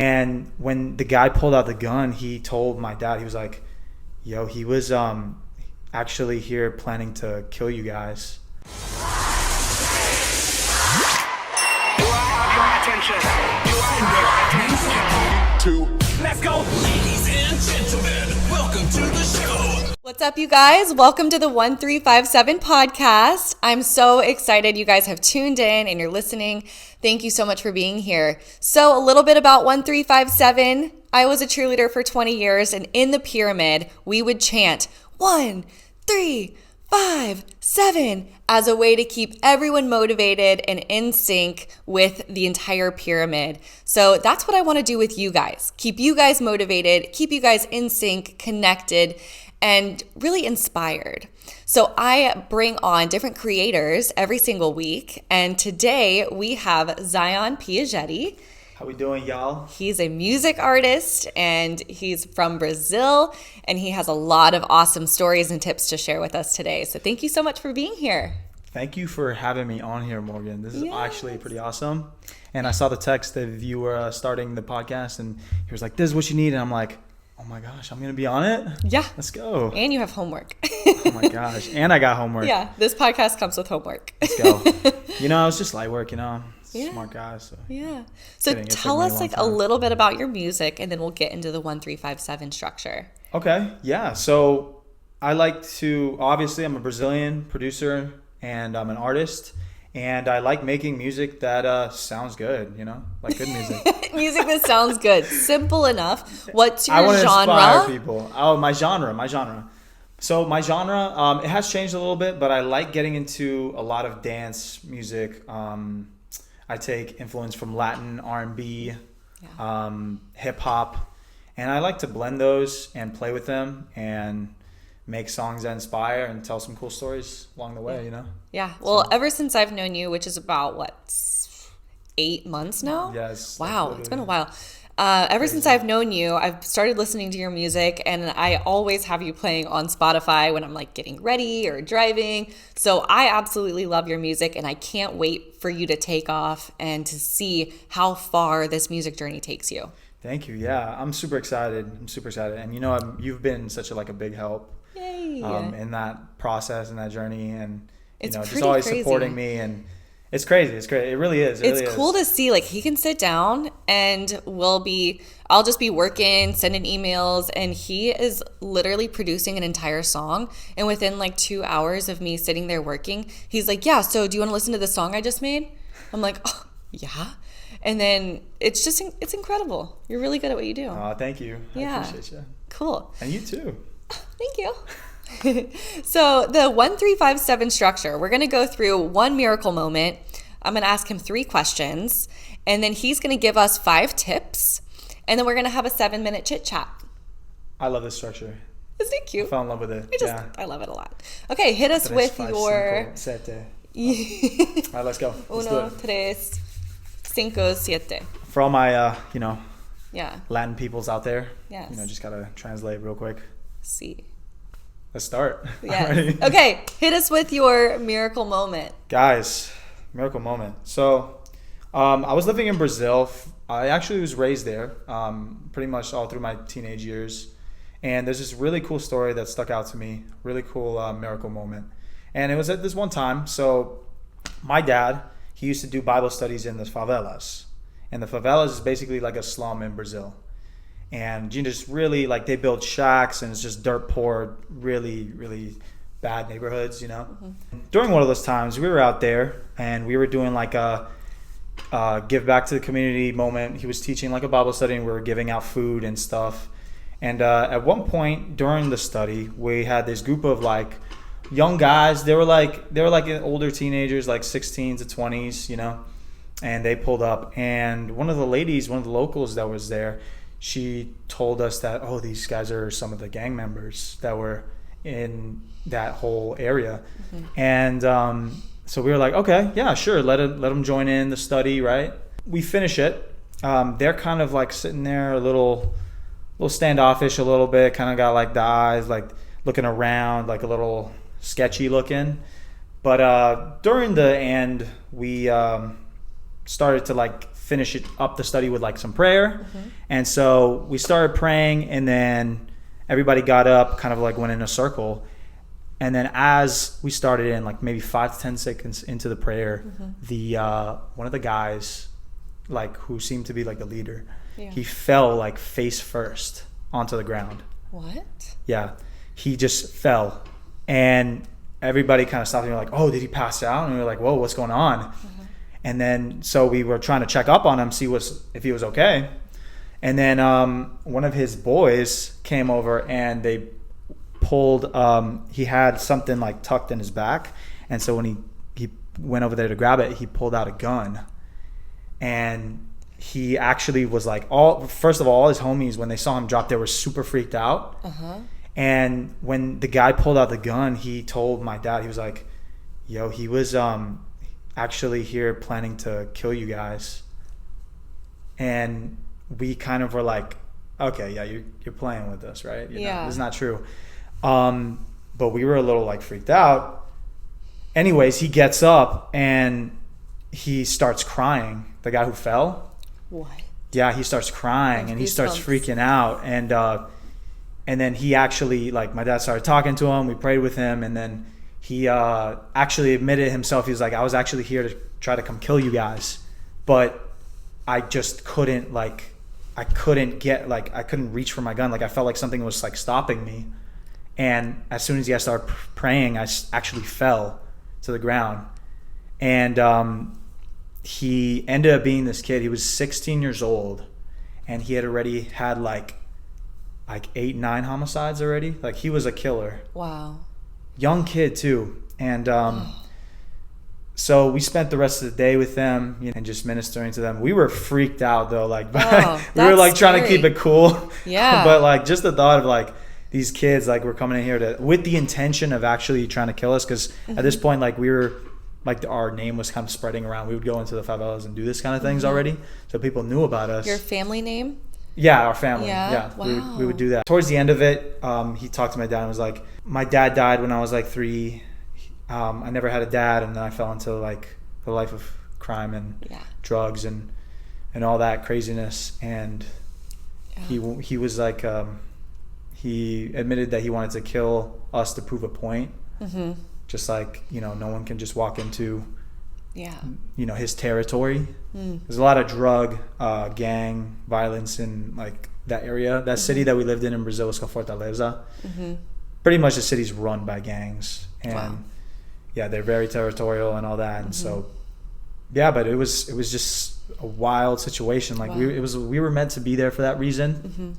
And when the guy pulled out the gun, he told my dad, he was like, yo, he was actually here planning to kill you guys. Let's go. Ladies and gentlemen, welcome to the show. What's up, you guys? Welcome to the 1357 podcast. I'm so excited you guys have tuned in and you're listening. Thank you so much for being here. So a little bit about 1357. I was a cheerleader for 20 years, and in the pyramid, we would chant 1, 3, 5, 7 as a way to keep everyone motivated and in sync with the entire pyramid. So that's what I want to do with you guys. Keep you guys motivated, keep you guys in sync, connected, and really inspired. So I bring on different creators every single week. And today we have Zion Piagetti. How we doing, y'all? He's a music artist and he's from Brazil, and he has a lot of awesome stories and tips to share with us today. So thank you so much for being here. Thank you for having me on here, Morgan. This is actually pretty awesome. And I saw the text that you were starting the podcast, and he was like, this is what you need. And I'm like, oh my gosh, I'm going to be on it? Yeah. Let's go. And you have homework. Oh my gosh. And I got homework. Yeah, this podcast comes with homework. Let's go. It's just light work, Smart guy. So yeah. So tell us a little bit about your music, and then we'll get into the 1357 structure. Okay. Yeah. So I like to, obviously I'm a Brazilian producer and I'm an artist, and I like making music that sounds good, like good music. Music that sounds good. Simple enough. What's your I want to genre? inspire people. Oh, my genre. So my genre, it has changed a little bit, but I like getting into a lot of dance music. I take influence from Latin, R&B, hip hop, and I like to blend those and play with them and make songs that inspire and tell some cool stories along the way, Yeah. Well, ever since I've known you, which is about 8 months now? Yes. Wow, it's been a while. Ever since I've known you, I've started listening to your music, and I always have you playing on Spotify when I'm getting ready or driving. So I absolutely love your music, and I can't wait for you to take off and to see how far this music journey takes you. Thank you. Yeah, I'm super excited. And you've been such a big help. Yay. In that process and that journey, and it's just always crazy. Supporting me, and it's crazy. It's great. It really is. It's cool to see he can sit down and I'll just be working, sending emails, and he is literally producing an entire song. And within 2 hours of me sitting there working, he's like, yeah, so do you want to listen to the song I just made? I'm like, oh, yeah. And then it's incredible. You're really good at what you do. Thank you. Yeah. I appreciate you. Cool. And you too. Thank you. So the 1357 structure, we're going to go through one miracle moment. I'm going to ask him 3 questions, and then he's going to give us 5 tips, and then we're going to have a 7-minute chit chat. I love this structure. Isn't it cute? I fell in love with it. I love it a lot. Okay, hit us with your... 5, 5, 7. All right, let's go. Let's do it. 3, 5, 7. For all my, Latin peoples out there, yes. Just got to translate real quick. See. Let's start. Yeah. Okay, hit us with your miracle moment. Guys, miracle moment. So I was living in Brazil. I actually was raised there pretty much all through my teenage years. And there's this really cool story that stuck out to me, really cool miracle moment. And it was at this one time. So my dad, he used to do Bible studies in the favelas. And the favelas is basically like a slum in Brazil. And just really they build shacks, and it's just dirt poor, really, really bad neighborhoods, Mm-hmm. During one of those times, we were out there and we were doing a give back to the community moment. He was teaching a Bible study, and we were giving out food and stuff. And at one point during the study, we had this group of young guys. They were older teenagers, 16 to 20s, And they pulled up, and one of the locals that was there, she told us that, these guys are some of the gang members that were in that whole area. Mm-hmm. And so we were like, okay, yeah, sure. Let them join in the study, right? We finish it. They're kind of sitting there a little standoffish a little bit, kind of got the eyes looking around, a little sketchy looking. But during the end, we started to finish it up the study with like some prayer. And so we started praying, and then everybody got up, kind of like went in a circle. And then as we started in like maybe 5 to 10 seconds into the prayer, the one of the guys, like who seemed to be like the leader, he fell like face first onto the ground. What? Yeah, he just fell, and everybody kind of stopped and we were like, oh, did he pass out? And we were like, whoa, what's going on? And then so we were trying to check up on him, see if he was okay. And then one of his boys came over, and they pulled, he had something like tucked in his back, and so when he went over there to grab it, he pulled out a gun. And he actually was like, first of all his homies, when they saw him drop, they were super freaked out. And when the guy pulled out the gun, he told my dad, he was like, yo, he was actually here planning to kill you guys. And we kind of were like, okay, yeah, you're playing with us, right? You know, it's not true. But we were a little like freaked out. Anyways, he gets up and he starts crying. The guy who fell. What? Yeah, he starts crying, and he starts freaking out. And then he actually, like, my dad started talking to him. We prayed with him, and then he actually admitted himself. He was like, I was actually here to try to come kill you guys, but I just couldn't, like, I couldn't reach for my gun. Like, I felt like something was like stopping me. And as soon as he started praying, I actually fell to the ground. And he ended up being this kid. He was 16 years old, and he had already had like 8-9 homicides already. Like, he was a killer. Wow. Young kid too. And so we spent the rest of the day with them, you know, and just ministering to them. We were freaked out though, like we were like trying to keep it cool. Yeah. But like just the thought of like these kids like were coming in here with the intention of actually trying to kill us, because at this point, like, we were like, our name was kind of spreading around. We would go into the favelas and do this kind of things already, so people knew about us. Your family name? Yeah, our family. Yeah. Wow. We would do that. Towards the end of it, he talked to my dad and was like, my dad died when I was like 3. I never had a dad, and then I fell into like the life of crime and drugs and all that craziness. And he was like, he admitted that he wanted to kill us to prove a point. Just like, you know, no one can just walk into, you know, his territory. There's a lot of drug, gang violence in like that area. That city that we lived in Brazil was called Favellas. Pretty much the city's run by gangs, and they're very territorial and all that. And so, but it was just a wild situation. Like we were meant to be there for that reason.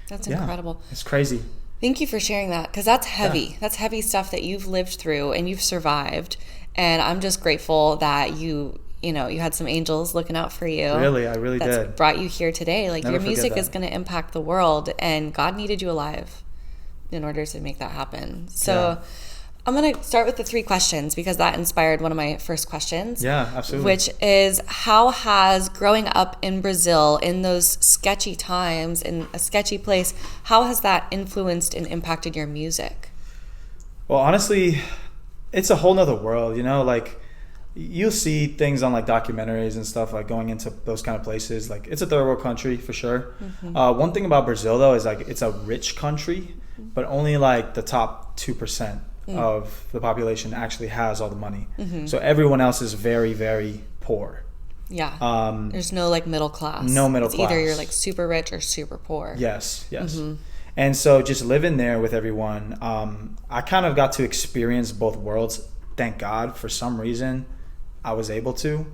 That's incredible. It's crazy. Thank you for sharing that, because that's heavy. Yeah. That's heavy stuff that you've lived through and you've survived. And I'm just grateful that you had some angels looking out for you. Really, I really did. Brought you here today. Like, your music is going to impact the world, and God needed you alive in order to make that happen. So I'm going to start with the 3 questions, because that inspired one of my first questions. Yeah, absolutely. Which is, how has growing up in Brazil in those sketchy times, in a sketchy place, how has that influenced and impacted your music? Well, honestly, it's a whole nother world, you know, like you'll see things on like documentaries and stuff, like going into those kind of places. Like, it's a third world country for sure. One thing about Brazil though is like it's a rich country, but only like the top 2% of the population actually has all the money. So everyone else is very, very poor. Yeah. There's no like middle class. No middle class. Either you're like super rich or super poor. Yes. And so just living there with everyone, I kind of got to experience both worlds. Thank God, for some reason I was able to.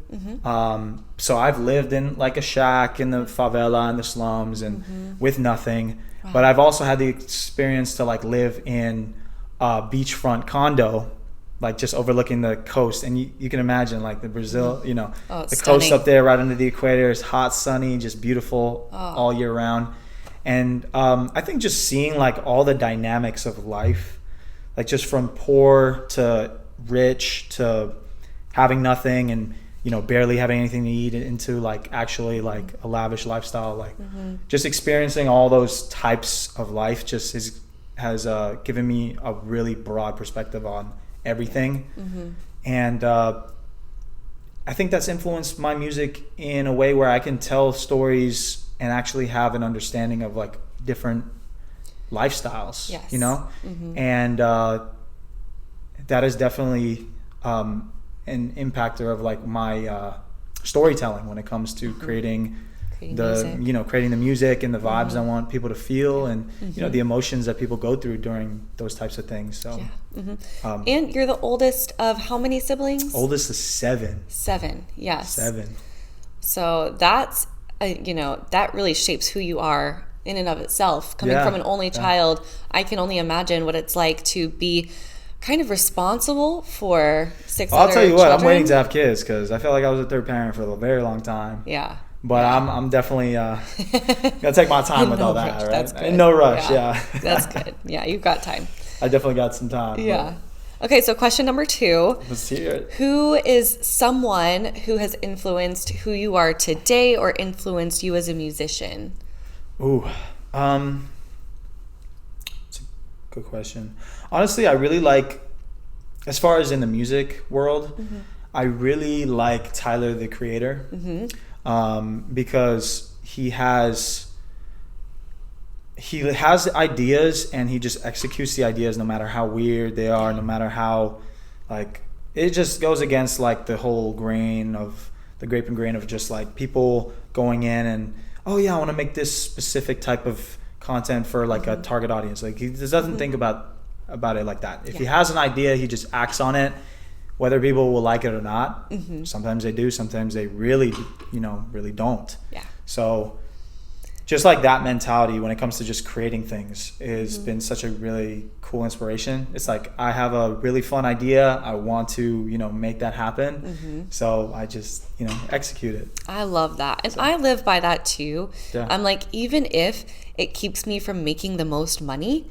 So I've lived in like a shack in the favela and the slums and with nothing. But I've also had the experience to like live in a beachfront condo, like just overlooking the coast. And you can imagine like the Brazil, you know, the coast up there right under the equator is hot, sunny, just beautiful all year round. And I think just seeing like all the dynamics of life, like just from poor to rich to having nothing and, you know, barely having anything to eat, into like actually like a lavish lifestyle, like just experiencing all those types of life just has given me a really broad perspective on everything. And I think that's influenced my music in a way where I can tell stories and actually have an understanding of like different lifestyles. Yes. You know, and that is definitely an impactor of like my storytelling when it comes to creating music. creating the music and the vibes I want people to feel, and the emotions that people go through during those types of things. So And you're the oldest of how many siblings? Oldest is 7. 7. Yes. 7. So that's that really shapes who you are in and of itself. Coming from an only child, I can only imagine what it's like to be kind of responsible for 6 I'll other tell you what, I'm children. waiting to have kids because I feel like I was a third parent for a very long time. Yeah. But I'm definitely gonna take my time with all that, rush. right? That's good. In no rush, yeah. That's good. Yeah, you've got time. I definitely got some time. Yeah. Okay, so question number 2. Let's hear it. Who is someone who has influenced who you are today or influenced you as a musician? Ooh, it's a good question. Honestly, I really like, as far as in the music world, I really like Tyler, the Creator, because he has ideas and he just executes the ideas no matter how weird they are, no matter how, like, it just goes against like the whole grain of the grape and grain of just like people going in and, oh yeah, I want to make this specific type of content for like a target audience. Like he just doesn't think about it like that. If he has an idea, he just acts on it, whether people will like it or not. Sometimes they do, sometimes they really don't. Yeah. So just like that mentality when it comes to just creating things has been such a really cool inspiration. It's like I have a really fun idea, I want to make that happen, so I just execute it. I love that, and I live by that too. I'm like, even if it keeps me from making the most money,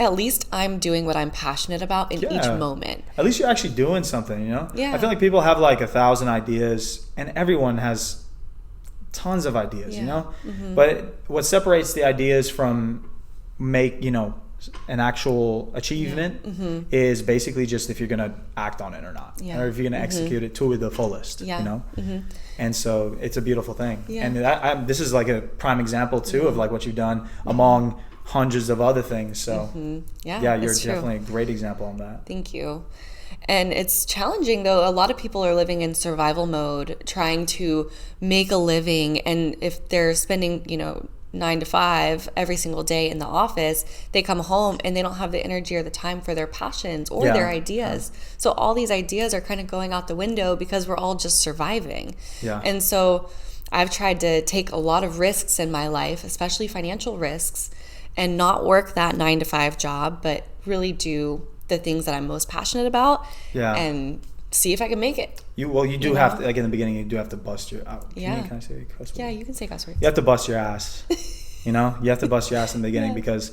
at least I'm doing what I'm passionate about in each moment. At least you're actually doing something. Yeah. I feel like people have like 1,000 ideas and everyone has tons of ideas, but what separates the ideas from an actual achievement is basically just if you're gonna act on it or not, or if you're gonna execute it to the fullest. And so it's a beautiful thing. And this is like a prime example too of like what you've done among hundreds of other things. So you're definitely a great example on that. Thank you. And it's challenging though. A lot of people are living in survival mode, trying to make a living, and if they're spending 9 to 5 every single day in the office, they come home and they don't have the energy or the time for their passions or their ideas. So all these ideas are kind of going out the window because we're all just surviving. And so I've tried to take a lot of risks in my life, especially financial risks, and not work that 9 to 5 job, but really do the things that I'm most passionate about and see if I can make it. You do have to, like in the beginning, you do have to bust your can I say cuss word? Yeah, you can say cuss words. You have to bust your ass. You have to bust your ass in the beginning because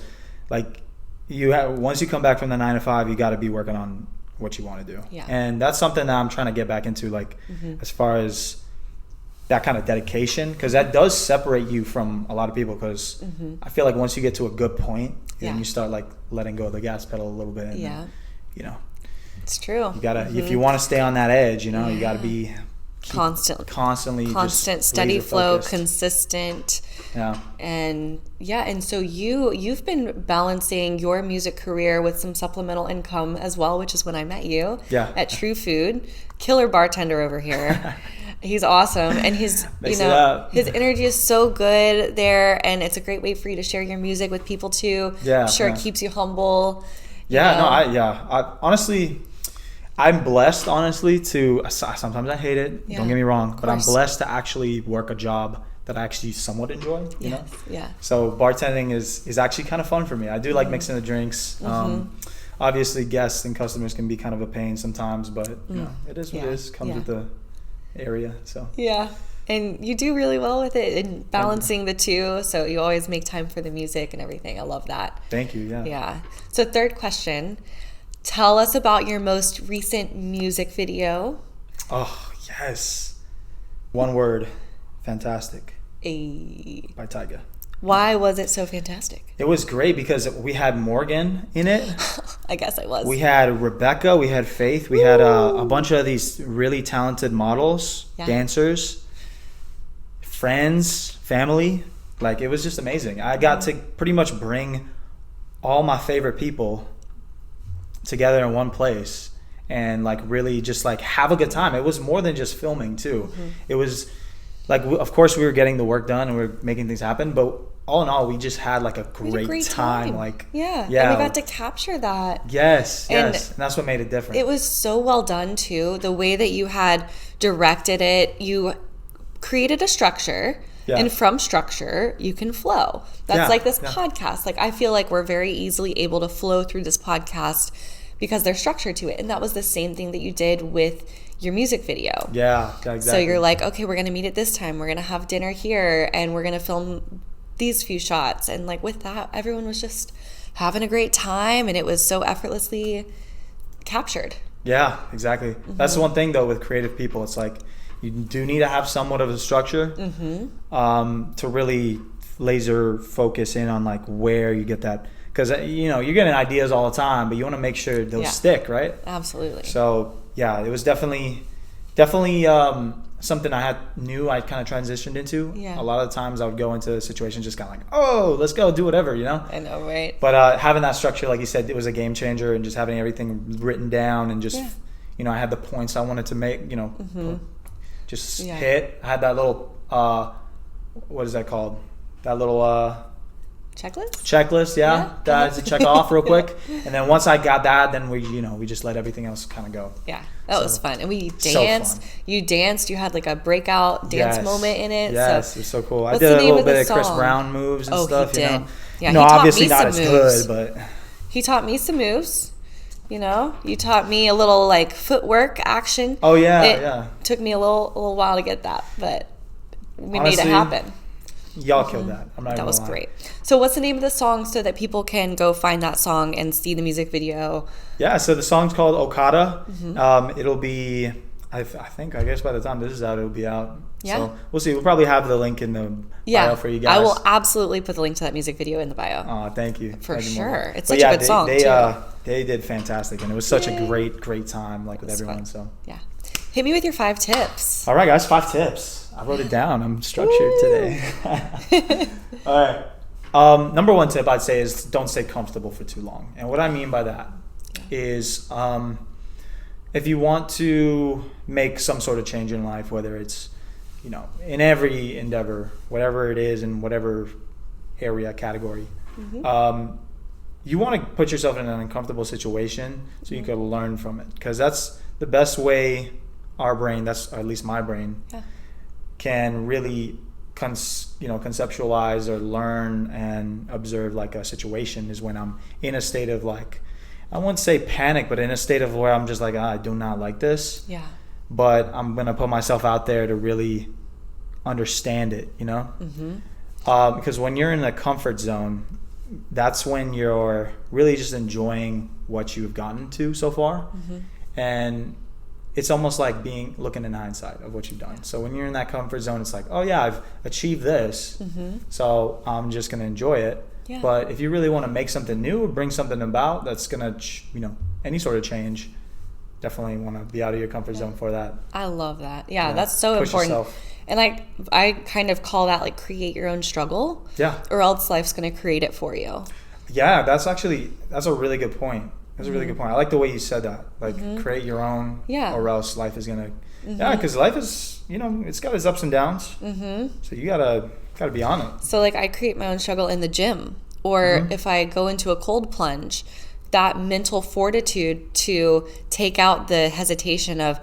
like once you come back from the 9 to 5, you got to be working on what you want to do. And that's something that I'm trying to get back into, like as far as that kind of dedication, because that does separate you from a lot of people, because I feel like once you get to a good point, then you start like letting go of the gas pedal a little bit. And it's true. You gotta, if you want to stay on that edge, you gotta be constantly constant, steady flow, consistent. And so you've been balancing your music career with some supplemental income as well, which is when I met you at True Food. Killer bartender over here. He's awesome, and his his energy is so good there, and it's a great way for you to share your music with people too. I'm sure it keeps you humble. I honestly, I'm blessed to, sometimes I hate it, don't get me wrong, but I'm blessed to actually work a job that I actually somewhat enjoy, you know? So bartending is actually kind of fun for me. I do like mixing the drinks. Obviously guests and customers can be kind of a pain sometimes, but it is what it is, comes with the area. So and you do really well with it and balancing the two, so you always make time for the music and everything. I love that. Thank you. So third question, tell us about your most recent music video. Oh yes, one word, fantastic. By Tyga. Why was it so fantastic? It was great because we had Morgan in it. I guess I was. We had Rebecca, we had Faith, we had a bunch of these really talented models, dancers, friends, family. Like, it was just amazing. I got to pretty much bring all my favorite people together in one place and like really just like have a good time. It was more than just filming too. It was like, of course we were getting the work done and we were making things happen, but all in all, we just had like a great time. Like, yeah, and we got to capture that. Yes, and that's what made it different. It was so well done too. The way that you had directed it, you created a structure, and from structure you can flow. That's like this podcast. Like, I feel like we're very easily able to flow through this podcast because there's structure to it, and that was the same thing that you did with your music video. Yeah, exactly. So you're like, okay, we're gonna meet at this time, we're gonna have dinner here, and we're gonna film these few shots. And like with that, everyone was just having a great time, and it was so effortlessly captured. Yeah, exactly. That's the one thing though with creative people. It's like you do need to have somewhat of a structure to really laser focus in on like where you get that, because you're getting ideas all the time, but you want to make sure those stick, right? Absolutely. So yeah, it was definitely something I kind of transitioned into. A lot of times I would go into situations just kind of like, oh, let's go do whatever, I know, right? But having that structure, like you said, it was a game changer, and just having everything written down and just, I had the points I wanted to make, just hit. I had that little, what is that called? That little checklist, that I had to check off real quick. And then once I got that, then we just let everything else kind of go. Yeah, that was fun. And we danced. You danced. You had like a breakout dance moment in it. Yes, it was so cool. I did a little bit of Chris Brown moves and stuff. He did. Yeah, obviously not as good, but he taught me some moves. You taught me a little like footwork action. Oh yeah, it took me a little while to get that, but we made it happen. Y'all killed that. That was great. So what's the name of the song so that people can go find that song and see the music video? Yeah, so the song's called Okada. It'll be, I guess by the time this is out, it'll be out. Yeah. So we'll see. We'll probably have the link in the bio for you guys. I will absolutely put the link to that music video in the bio. Oh, thank you. For sure. It's such a good song, too. They did fantastic, and it was such a great time like with everyone. Fun. So yeah. Hit me with your 5 tips. All right, guys, 5 tips. I wrote it down. I'm structured today. All right. Number 1 tip I'd say is don't stay comfortable for too long. And what I mean by that is if you want to make some sort of change in life, whether it's, in every endeavor, whatever it is, in whatever area, category, you want to put yourself in an uncomfortable situation so you can learn from it. Because that's the best way our brain, or at least my brain, can really conceptualize or learn and observe like a situation is when I'm in a state of like, I wouldn't say panic, but in a state of where I'm just like, I do not like this. Yeah. But I'm going to put myself out there to really understand it, because when you're in a comfort zone, that's when you're really just enjoying what you've gotten to so far. And it's almost like looking in hindsight of what you've done. So when you're in that comfort zone, it's like, oh yeah, I've achieved this, so I'm just going to enjoy it. Yeah. But if you really want to make something new or bring something about that's going to, any sort of change, definitely want to be out of your comfort zone for that. I love that. Yeah, that's so important. Yourself. And I kind of call that like create your own struggle. Yeah. Or else life's going to create it for you. Yeah, that's a really good point. That's a really good point. I like the way you said that. Like create your own, or else life is gonna. Because life is, it's got its ups and downs. So you gotta be on it. So like I create my own struggle in the gym, or if I go into a cold plunge, that mental fortitude to take out the hesitation of,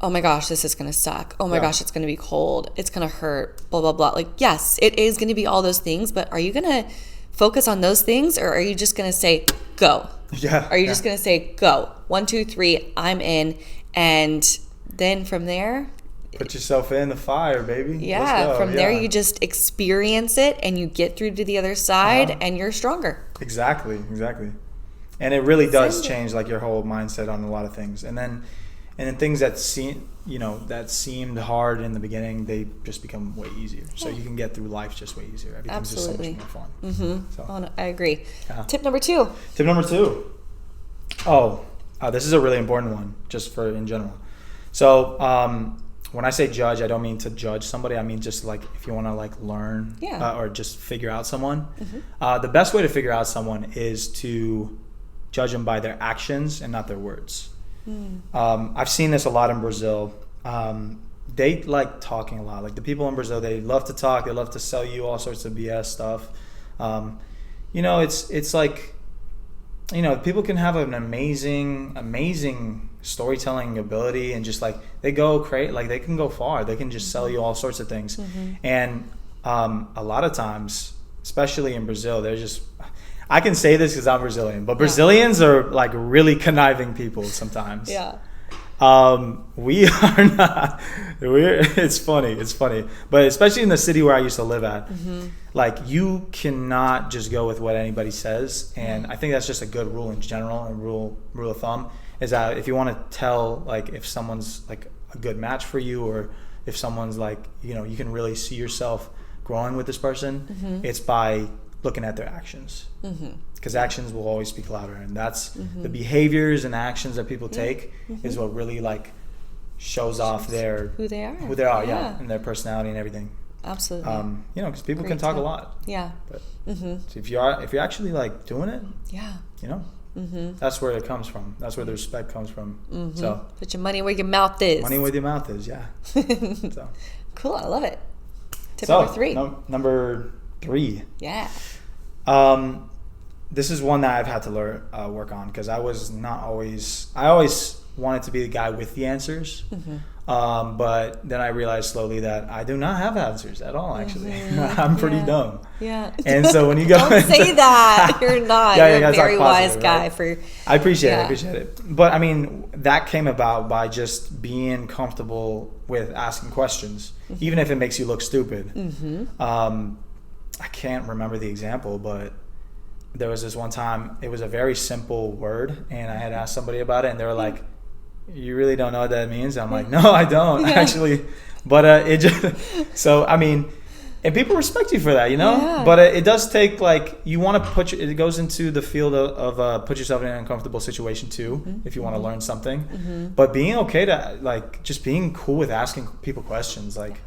oh my gosh, this is gonna suck. Oh my gosh, it's gonna be cold. It's gonna hurt. Blah blah blah. Like yes, it is gonna be all those things, but are you gonna focus on those things, or are you just gonna say go? Yeah. Are you just going to say, go, 1, 2, 3, I'm in. And then from there, put yourself in the fire, baby. Yeah. From there, you just experience it and you get through to the other side and you're stronger. Exactly. And it really does change like your whole mindset on a lot of things. And then things that seemed hard in the beginning, they just become way easier. So you can get through life just way easier. Everything's just so much more fun. So, I agree. Yeah. Tip number 2. This is a really important one, just for in general. So when I say judge, I don't mean to judge somebody. I mean just like if you want to like learn or just figure out someone. The best way to figure out someone is to judge them by their actions and not their words. I've seen this a lot in Brazil. They like talking a lot. Like the people in Brazil, they love to talk. They love to sell you all sorts of BS stuff. It's like, people can have an amazing storytelling ability, and just like they can go far. They can just sell you all sorts of things. And a lot of times, especially in Brazil, I can say this because I'm Brazilian, but Brazilians are like really conniving people sometimes. Yeah. We are not. It's funny, but especially in the city where I used to live at, like you cannot just go with what anybody says. And I think that's just a good rule in general, and rule of thumb is that if you want to tell like if someone's like a good match for you, or if someone's like, you can really see yourself growing with this person, it's by looking at their actions, because actions will always speak louder, and that's the behaviors and actions that people take is what really like shows off who they are, and their personality and everything. Absolutely. Because people can talk a lot. Yeah. But so if you're actually like doing it, that's where it comes from. That's where the respect comes from. So put your money where your mouth is. Money where your mouth is. Yeah. So cool. I love it. Tip number 3. Number 3. Yeah. This is one that I've had to learn work on, because I always wanted to be the guy with the answers, but then I realized slowly that I do not have answers at all. Actually, I'm pretty dumb. Yeah. And so when you go, don't say that. You're not. You're a very wise guy. Right? I appreciate it. But I mean, that came about by just being comfortable with asking questions, even if it makes you look stupid. I can't remember the example, but there was this one time, it was a very simple word, and I had asked somebody about it, and they were like, you really don't know what that means? I'm like, no, I don't actually. But it just, so I mean, and people respect you for that, but it does take, like, you want to it goes into the field of put yourself in an uncomfortable situation too, if you want to learn something. But being okay to, like, just being cool with asking people questions, like,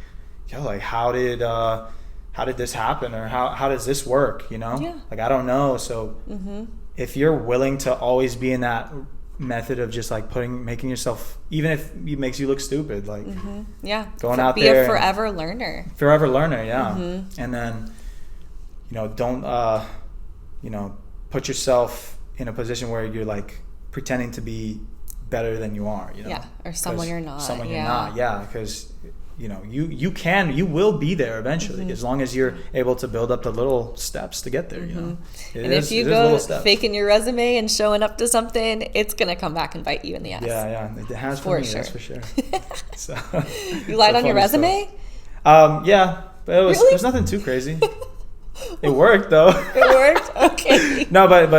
like how did this happen, or how does this work, like I don't know. So if you're willing to always be in that method of just like making yourself, even if it makes you look stupid, like going out there, be a forever learner, and then don't put yourself in a position where you're like pretending to be better than you are, or someone you're not, because you will be there eventually, as long as you're able to build up the little steps to get there. And if you go faking your resume and showing up to something, it's gonna come back and bite you in the ass. It has for me, that's for sure. So, you lied on your resume? But it was nothing too crazy. It worked though. It worked? Okay. No, but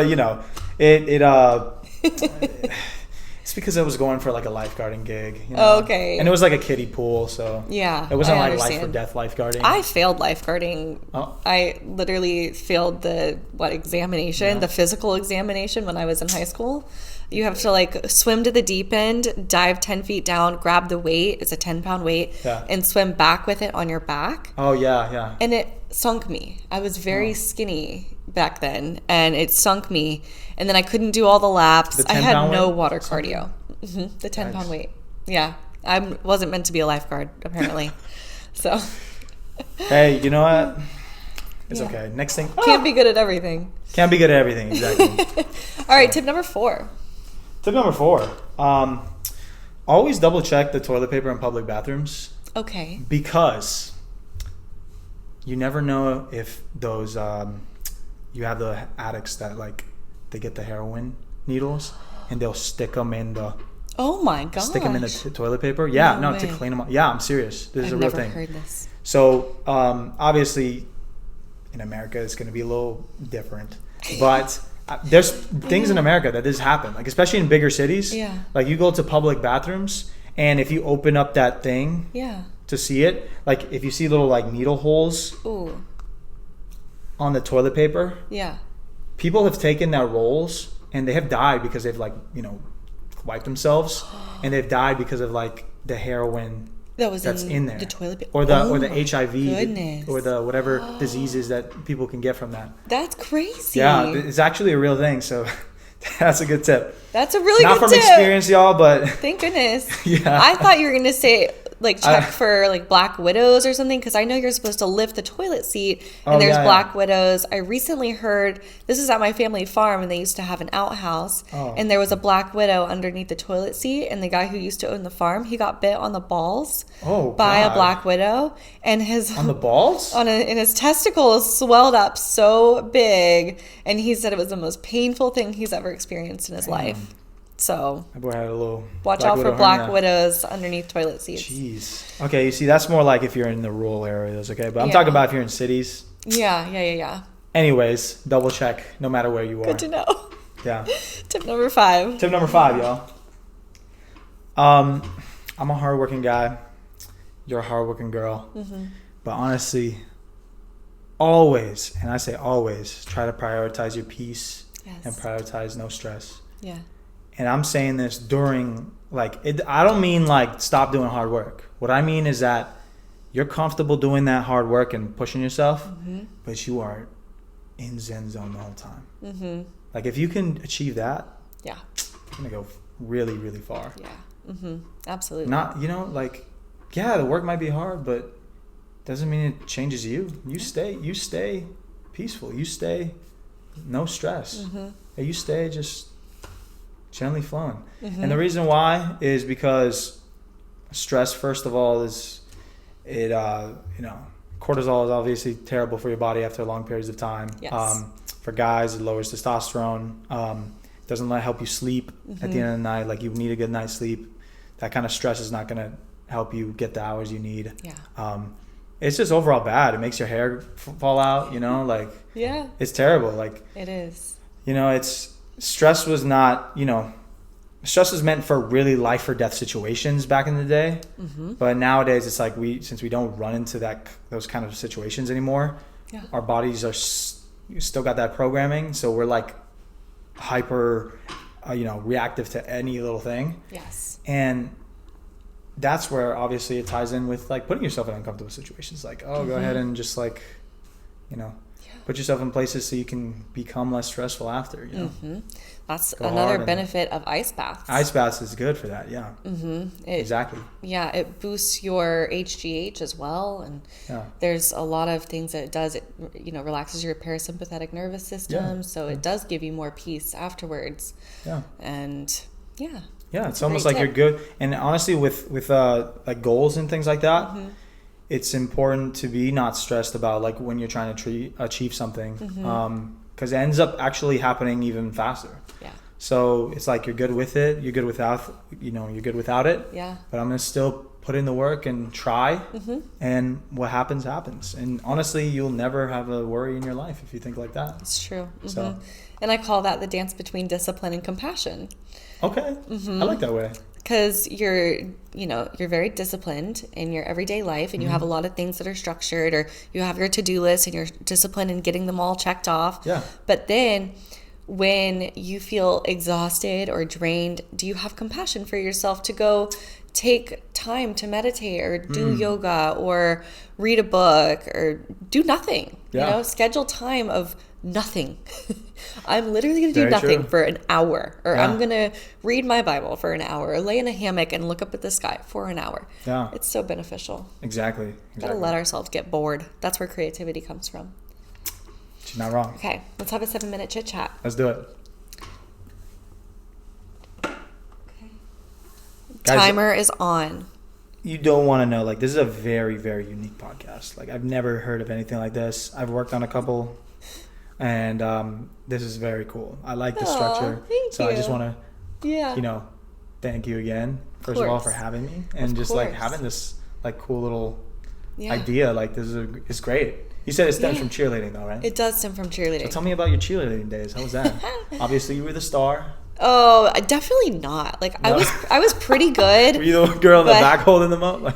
it's because I was going for like a lifeguarding gig. Okay. And it was like a kiddie pool, so it wasn't like life or death lifeguarding. I failed lifeguarding. I literally failed the examination, the physical examination when I was in high school. You have to like swim to the deep end, dive 10 feet down, grab the weight, it's a 10-pound weight, and swim back with it on your back. Oh yeah. And it sunk me. I was very skinny back then, and it sunk me. And then I couldn't do all the laps. I had no water cardio. The 10-pound weight. Yeah. I wasn't meant to be a lifeguard, apparently. So. Hey, you know what? It's okay. Next thing. Can't be good at everything. Can't be good at everything, exactly. All right, tip number 4. Tip number 4. Always double check the toilet paper in public bathrooms. Okay. Because you never know if those, you have the addicts that like, they get the heroin needles and they'll stick them in the stick them in the toilet paper. To clean them up. Yeah, I'm serious. This is a real thing. I've never heard this. So obviously in America it's going to be a little different, but there's things in America that this happen, like especially in bigger cities. Like you go to public bathrooms, and if you open up that thing to see it, like if you see little like needle holes on the toilet paper, people have taken their rolls and they have died because they've like, wiped themselves, and they've died because of like the heroin that's in there, the toilet paper, or the HIV, goodness. or the whatever diseases that people can get from that. That's crazy. Yeah, it's actually a real thing. So that's a good tip. That's a really Not good from tip. experience, y'all, but Thank goodness. Yeah. I thought you were gonna say like check for like black widows or something, because I know you're supposed to lift the toilet seat and there's black widows. I recently heard, this is at my family farm, and they used to have an outhouse, and there was a black widow underneath the toilet seat, and the guy who used to own the farm, he got bit on the balls by a black widow, and his on the balls and his testicles swelled up so big, and he said it was the most painful thing he's ever experienced in his life. So my boy had a little watch out for black widows underneath toilet seats. Jeez. Okay, you see, that's more like if you're in the rural areas, okay? But I'm talking about if you're in cities. Yeah. Anyways, double check no matter where you are. Good to know. Yeah. Tip number 5. Tip number 5, y'all. I'm a hardworking guy. You're a hardworking girl. But honestly, always, and I say always, try to prioritize your peace and prioritize no stress. Yeah. And I'm saying this during, I don't mean like stop doing hard work. What I mean is that you're comfortable doing that hard work and pushing yourself, but you are in Zen zone the whole time. Like if you can achieve that, you're going to go really, really far. Yeah. Absolutely. Not, the work might be hard, but doesn't mean it changes you. You stay peaceful. You stay no stress. You stay just gently flowing. And the reason why is because stress, first of all, is cortisol is obviously terrible for your body after long periods of time. For guys, it lowers testosterone. Doesn't help you sleep at the end of the night. Like, you need a good night's sleep. That kind of stress is not going to help you get the hours you need. It's just overall bad. It makes your hair fall out, it's terrible. It is. Stress was not, stress was meant for really life or death situations back in the day. But nowadays it's like since we don't run into those kind of situations anymore, our bodies are still got that programming. So we're like hyper, reactive to any little thing. Yes. And that's where obviously it ties in with like putting yourself in uncomfortable situations. Like, go ahead and just put yourself in places so you can become less stressful after, That's another benefit of ice baths. Ice baths is good for that, exactly. Yeah, it boosts your HGH as well, and there's a lot of things that it does. It relaxes your parasympathetic nervous system, so it does give you more peace afterwards. And it's almost like you're good. And honestly, with like goals and things like that, it's important to be not stressed about like when you're trying to achieve something, because it ends up actually happening even faster. So it's like you're good with it, you're good without it. But I'm gonna still put in the work and try, and what happens happens. And honestly, you'll never have a worry in your life if you think like that. It's true. So, and I call that the dance between discipline and compassion. Okay, I like that way. Because you're very disciplined in your everyday life, and you have a lot of things that are structured, or you have your to-do list and you're disciplined in getting them all checked off. But then when you feel exhausted or drained, do you have compassion for yourself to go take time to meditate or do yoga or read a book or do nothing? Schedule time of nothing. I'm literally going to do nothing for an hour, or I'm going to read my Bible for an hour, or lay in a hammock and look up at the sky for an hour. It's so beneficial. Exactly. Gotta let ourselves get bored. That's where creativity comes from. She's not wrong. Okay, let's have a 7-minute chit chat. Let's do it. Okay. Guys, timer is on. You don't want to know, this is a very, very unique podcast. I've never heard of anything like this. I've worked on a couple, and this is very cool. I like the structure. Thank you. I just want to, thank you again, first of all, for having me, and just having this cool little idea. This is great. You said it stems from cheerleading, though, right? It does stem from cheerleading. So tell me about your cheerleading days. How was that? Obviously, you were the star. Oh, definitely not. No. I was pretty good. Were you the girl in the back holding them up?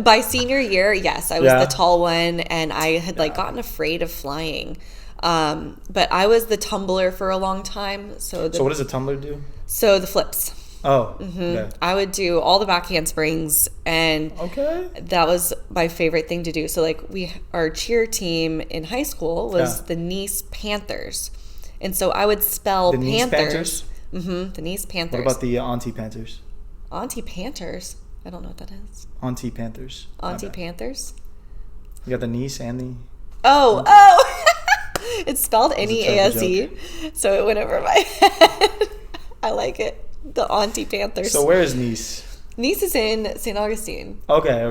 By senior year, yes, I was the tall one, and I had gotten afraid of flying. But I was the tumbler for a long time. So what does a tumbler do? So the flips. Oh, okay. I would do all the back handsprings, and that was my favorite thing to do. So like our cheer team in high school was the Nice Panthers, and so I would spell the Panthers. Nice Panthers? The Nice Panthers. What about the Auntie Panthers? Auntie Panthers? I don't know what that is. Auntie Panthers. Auntie Panthers? You got the Nice and the... Oh! It's spelled N-E-A-S-E, so it went over my head. I like it. The Auntie Panthers. So where is Nice? Nice is in St. Augustine. Okay.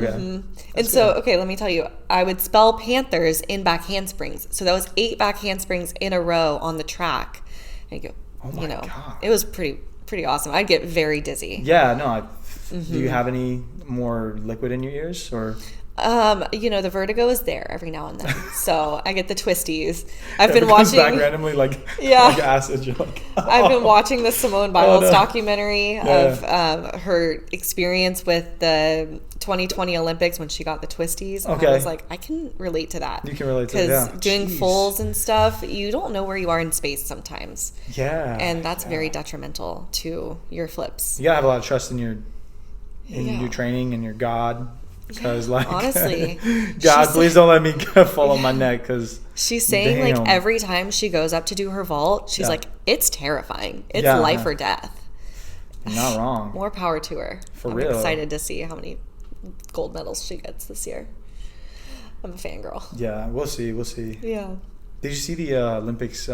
And so, okay, let me tell you, I would spell Panthers in back handsprings. So that was 8 back handsprings in a row on the track. And you go, oh my God. It was pretty awesome. I'd get very dizzy. Yeah, no. Do you have any more liquid in your ears, or? The vertigo is there every now and then, so I get the twisties. I've been watching back randomly, like acid. You're like, oh. I've been watching the Simone Biles documentary of her experience with the 2020 Olympics when she got the twisties. And I was like, I can relate to that. You can relate to that. Because doing fulls and stuff, you don't know where you are in space sometimes. Yeah. And that's very detrimental to your flips. You gotta have a lot of trust in your training and your God. Because honestly, God, please don't let me fall on my neck. Because she's saying like every time she goes up to do her vault, she's like, it's terrifying. It's life or death. You're not wrong. More power to her. I'm real. Excited to see how many gold medals she gets this year. I'm a fangirl. Yeah, we'll see. Yeah. Did you see the Olympics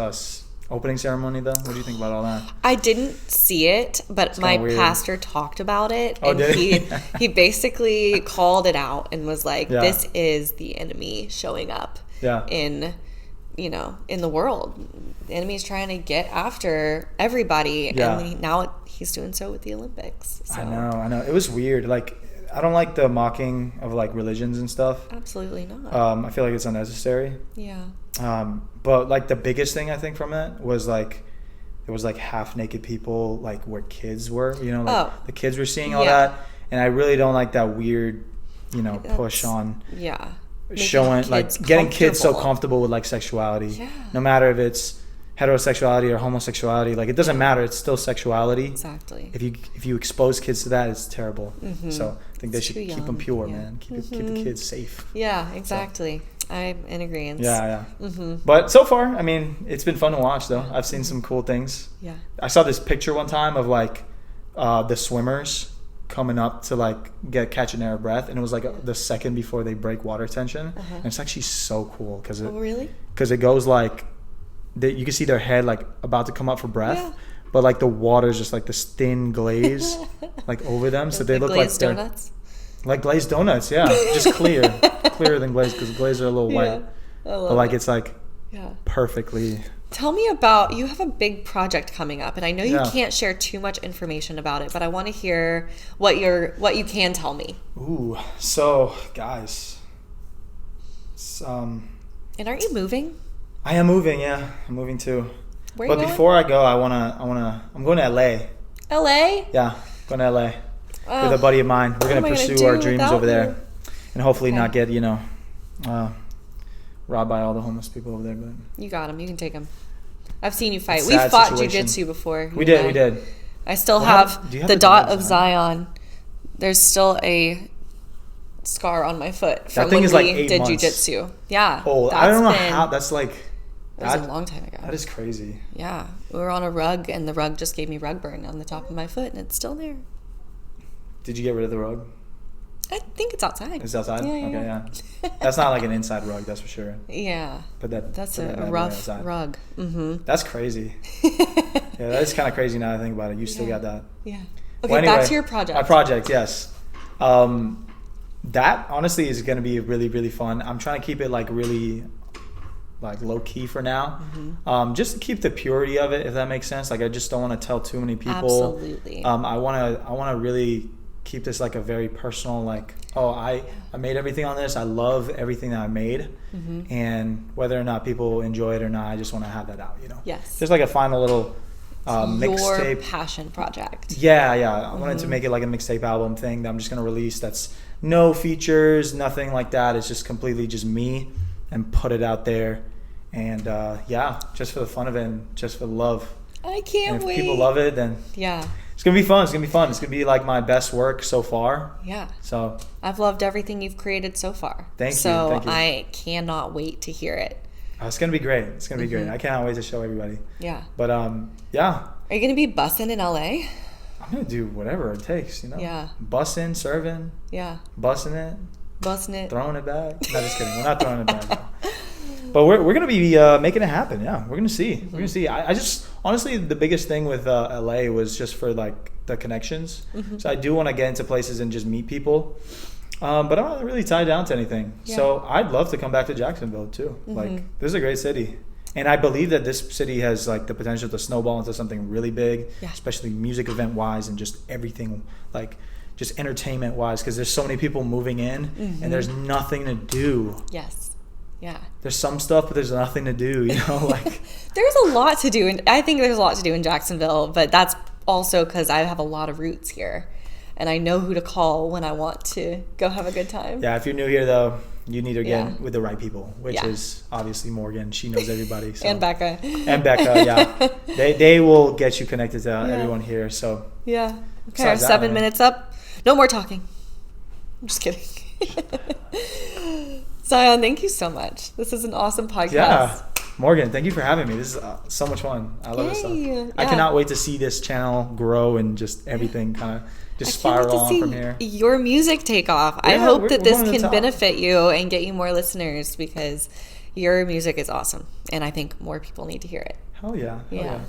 opening ceremony though? What do you think about all that? I didn't see it, but my pastor talked about it, and he basically called it out and was like, "This is the enemy showing up in the world. The enemy is trying to get after everybody, and now he's doing so with the Olympics." So. I know. It was weird. Like, I don't like the mocking of like religions and stuff. Absolutely not. I feel like it's unnecessary. Yeah. But like the biggest thing I think from it was like it was like half naked people like where kids were, the kids were seeing all that, and I really don't like that weird, push on showing like getting kids so comfortable with like sexuality, no matter if it's heterosexuality or homosexuality, like it doesn't matter, it's still sexuality. Exactly. If you expose kids to that, it's terrible. So I think they should keep them pure, man. Keep the kids safe. Yeah, exactly. I'm in agreement. Yeah. But so far, I mean, it's been fun to watch though. I've seen some cool things. Yeah. I saw this picture one time of like the swimmers coming up to like catching their breath, and it was like the second before they break water tension, and it's actually so cool because it goes like you can see their head like about to come up for breath, but like the water's just like this thin glaze like over them, so they look like donuts. Like glazed donuts, just clearer than glazed, because glazed are a little white. But like it's like perfectly. Tell me about, you have a big project coming up, and I know you can't share too much information about it, but I want to hear what you can tell me. Ooh, so guys, and aren't you moving? I am moving, I'm moving too. Where are you going? Before I go, I'm going to LA. LA? Yeah, going to LA with a buddy of mine. We're gonna pursue our dreams over there, and hopefully not get robbed by all the homeless people over there. But you got them. You can take them. I've seen you fight. We've fought jiu-jitsu before. We did. I still have the dot of Zion. There's still a scar on my foot from when we did jiu-jitsu. Yeah. Oh, I don't know how. That's like. That was a long time ago. That is crazy. Yeah. We were on a rug, and the rug just gave me rug burn on the top of my foot, and it's still there. Did you get rid of the rug? I think it's outside. It's outside? Yeah, okay, yeah. That's not like an inside rug, that's for sure. Yeah. But that's a rough rug. Mm-hmm. That's crazy. Yeah, that is kind of crazy now that I think about it. You still got that. Yeah. Okay, well, anyway, back to your project. My project, yes. That honestly is going to be really, really fun. I'm trying to keep it like really like low key for now. Mm-hmm. Just to keep the purity of it, if that makes sense. Like I just don't want to tell too many people. Absolutely. I want to really keep this like a very personal, like, I made everything on this. I love everything that I made. Mm-hmm. And whether or not people enjoy it or not, I just want to have that out, Yes. Just like a final little mixtape. Your passion project. Yeah. I wanted to make it like a mixtape album thing that I'm just going to release. That's no features, nothing like that. It's just completely just me, and put it out there. And yeah, just for the fun of it and just for the love. I can't And if wait. people love it, then Yeah. it's going to be fun. It's going to be fun. It's going to be like my best work so far. Yeah. So I've loved everything you've created so far. Thank you, So thank you. I cannot wait to hear it. it's going to be great. It's going to be great. I cannot wait to show everybody. Yeah. But yeah, Are you going to be bussing in LA? I'm going to do whatever it takes, you know? Yeah. Bussing, serving, Yeah. bussing it, Bussing it. throwing it back. No, just kidding. We're not throwing it back. No. But we're going to be making it happen. Yeah, we're going to see. We're going to see. I just, honestly, the biggest thing with LA was just for like the connections. So I do want to get into places and just meet people. But I'm not really tied down to anything. Yeah. So I'd love to come back to Jacksonville too. Like, this is a great city. And I believe that this city has like the potential to snowball into something really big, Yeah. especially music event wise and just everything, like just entertainment wise, because there's so many people moving in and there's nothing to do. Yes. Yeah. There's some stuff, but there's nothing to do, you know, like. There's a lot to do. And I think there's a lot to do in Jacksonville, but that's also because I have a lot of roots here. And I know who to call when I want to go have a good time. Yeah, if you're new here though, you need to get Yeah. with the right people, which Yeah. is obviously Morgan. She knows everybody. So. And Becca. And Becca, yeah. They will get you connected to everyone here. So Yeah. Okay, Besides that, 7 man. minutes up. No more talking. I'm just kidding. Zion, thank you so much. This is an awesome podcast. yeah, Morgan, thank you for having me. This is so much fun. I love this stuff. Yay. I Yeah. cannot wait to see this channel grow and just everything kind of just I can't spiral wait to on see from here. your music take off. I Yeah, hope we're that this going to the can top. benefit you and get you more listeners because your music is awesome. And I think more people need to hear it. Hell yeah. Hell Yeah. yeah.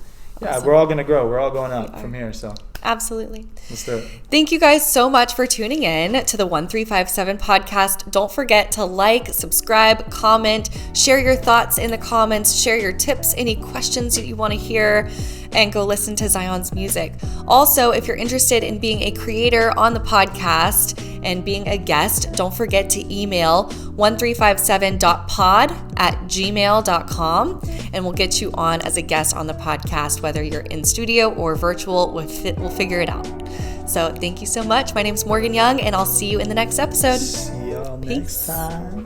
Yeah, Awesome. we're all going to grow. We're all going up We are. from here. So Absolutely. let's do it. Thank you guys so much for tuning in to the 1357 podcast. Don't forget to like, subscribe, comment, share your thoughts in the comments, share your tips, any questions that you want to hear, and go listen to Zion's music. Also, if you're interested in being a creator on the podcast and being a guest, don't forget to email 1357.pod@gmail.com and we'll get you on as a guest on the podcast, whether you're in studio or virtual, we'll figure it out. So thank you so much. My name's Morgan Young, and I'll see you in the next episode. See y'all Peace. next time.